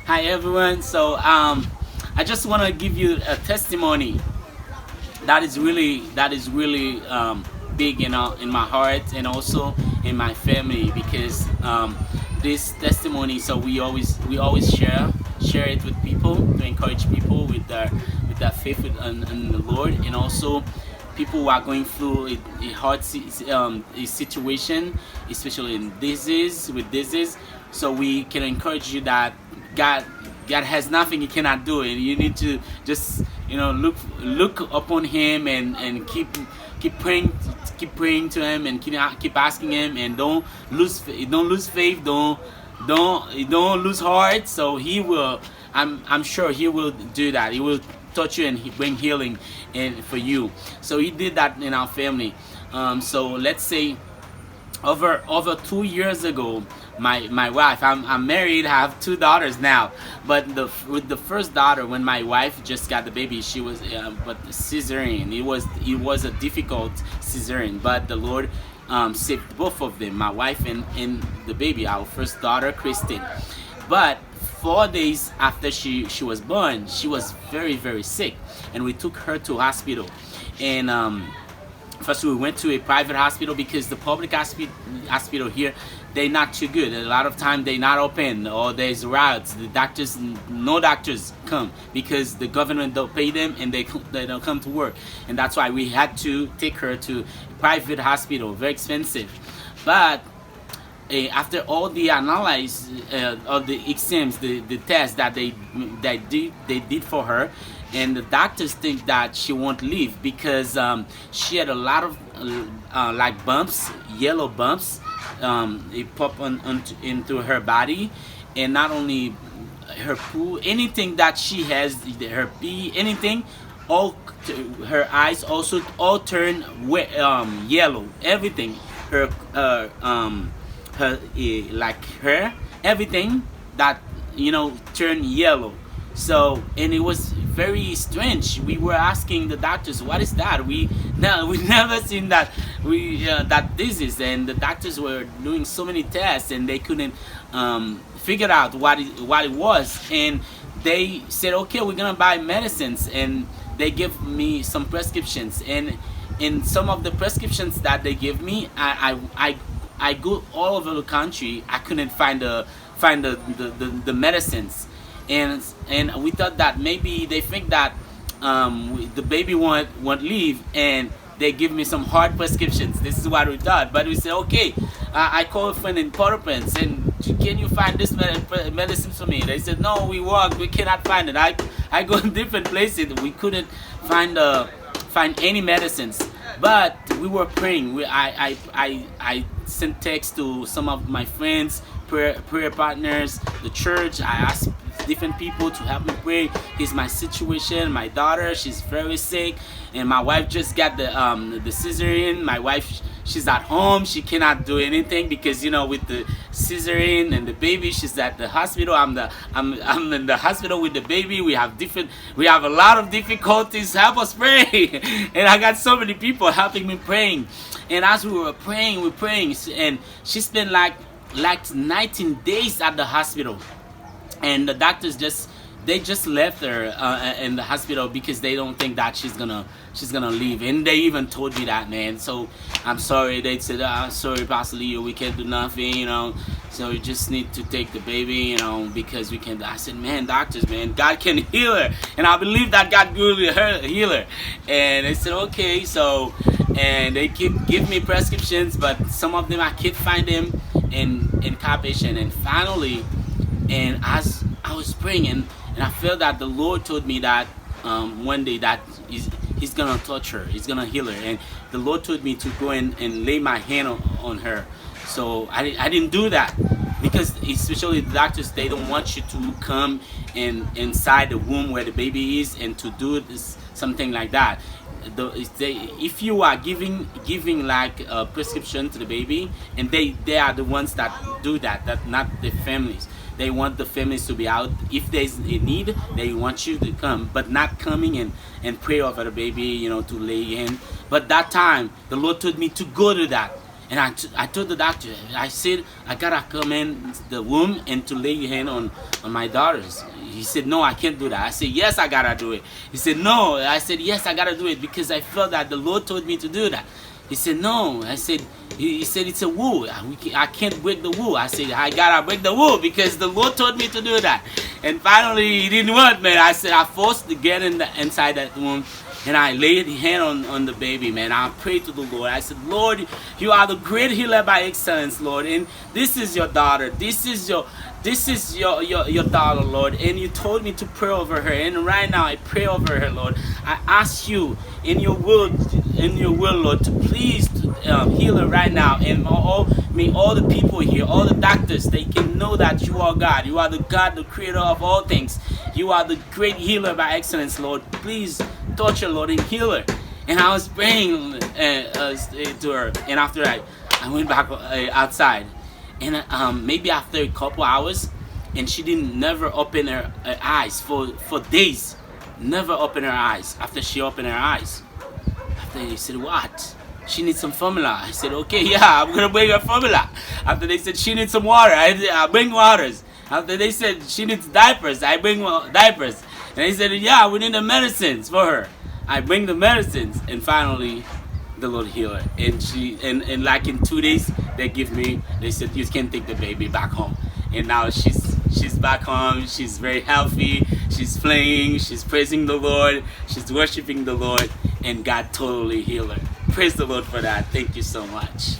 Hi everyone. I just want to give you a testimony that is really big in my heart and also in my family because this testimony. So we always share it with people to encourage people with their faith in the Lord, and also people who are going through a hard a situation, especially in disease. So we can encourage you that God God has nothing He cannot do, and you need to just look upon Him and keep praying to Him and keep asking Him, and don't lose faith, don't lose heart. So He will. I'm sure He will do that. He will touch you and bring healing for you. So He did that in our family. So let's say over 2 years ago, my wife, I'm married, I have two daughters now, but with the first daughter, when my wife just got the baby, she was but cesarean. It was a difficult cesarean, but the Lord saved both of them, my wife and the baby, our first daughter, Christine. But 4 days after she was born, she was very, very sick, and we took her to hospital. And first we went to a private hospital because the public hospital here, they're not too good. A lot of time they're not open, or there's riots. The doctors, no doctors come because the government don't pay them, and they don't come to work. And that's why we had to take her to a private hospital, very expensive. But after all the analysis of the exams, the tests that they did for her, and the doctors think that she won't live because she had a lot of like bumps, yellow bumps. It popped into her body, and not only her poo, anything that she has, her pee, anything, all her eyes also all turn yellow. Everything, her like her everything that turned yellow. So, and it was very strange. We were asking the doctors, what is that? We never seen that that disease. And the doctors were doing so many tests, and they couldn't figure out what it was. And they said, okay, we're gonna buy medicines, and they give me some prescriptions. And in some of the prescriptions that they give me, I go all over the country. I couldn't find the medicines, and we thought that maybe they think that the baby won't leave, and they give me some hard prescriptions. This is what we thought. But we said, okay, I called a friend in Port-au-Prince, and can you find this medicine for me? They said, no, we cannot find it. I go in different places. We couldn't find any medicines. But we were praying. I sent text to some of my friends, prayer partners, the church. I asked different people to help me pray. Here's my situation. My daughter, she's very sick, and my wife just got the cesarean. My wife, she's at home. She cannot do anything because with the cesarean and the baby, she's at the hospital. I'm in the hospital with the baby. We have a lot of difficulties. Help us pray. And I got so many people helping me praying. And as we were praying, and she spent like 19 days at the hospital. And the doctors just left her in the hospital because they don't think that she's gonna leave. And they even told me that, man. So I'm sorry. They said, I'm sorry, Pastor Leo, we can't do nothing, so you just need to take the baby, because we can. I said, man, doctors, man, God can heal her, and I believe that God will heal her. And they said, okay. So, and they give me prescriptions, but some of them I can't find them in Capitation. And finally, and as I was praying, and I felt that the Lord told me that one day that He's gonna touch her, He's gonna heal her. And the Lord told me to go and lay my hand on her. So I didn't do that because especially the doctors, they don't want you to come inside the womb where the baby is and to do this, something like that. If you are giving like a prescription to the baby, and they are the ones that do that not the families. They want the families to be out. If there's a need, they want you to come, but not coming and pray over the baby, to lay in. But that time, the Lord told me to go to that. And I told the doctor, I said, I gotta come in the room and to lay your hand on my daughters. He said, no, I can't do that. I said, yes, I gotta do it. He said, no. I said, yes, I gotta do it because I felt that the Lord told me to do that. He said, no. I said, he said, it's a rule. I can't break the rule. I said, I gotta break the rule because the Lord told me to do that. And finally, he didn't want, man. I said, I forced to get inside that room. And I laid a hand on the baby, man. I prayed to the Lord. I said, Lord, you are the great healer by excellence, Lord. And this is your daughter. This is your daughter, Lord. And you told me to pray over her. And right now I pray over her, Lord. I ask you in your will, Lord, to please heal her right now. And may all the people here, all the doctors, they can know that you are God. You are the God, the creator of all things. You are the great healer by excellence, Lord. Please touch her, Lord, and heal her. And I was praying to her. And after I went back outside. And maybe after a couple hours, and she never open her eyes for days. Never open her eyes. After she opened her eyes, after they said, what? She needs some formula. I said, okay, yeah, I'm gonna bring her formula. After they said she needs some water, I bring waters. After they said she needs diapers, I bring diapers. And they said, yeah, we need the medicines for her. I bring the medicines, and finally, the Lord healed her. And and like in 2 days, they said you can take the baby back home. And now she's back home. She's very healthy. She's playing. She's praising the Lord. She's worshiping the Lord, and God totally healed her. Praise the Lord for that. Thank you so much.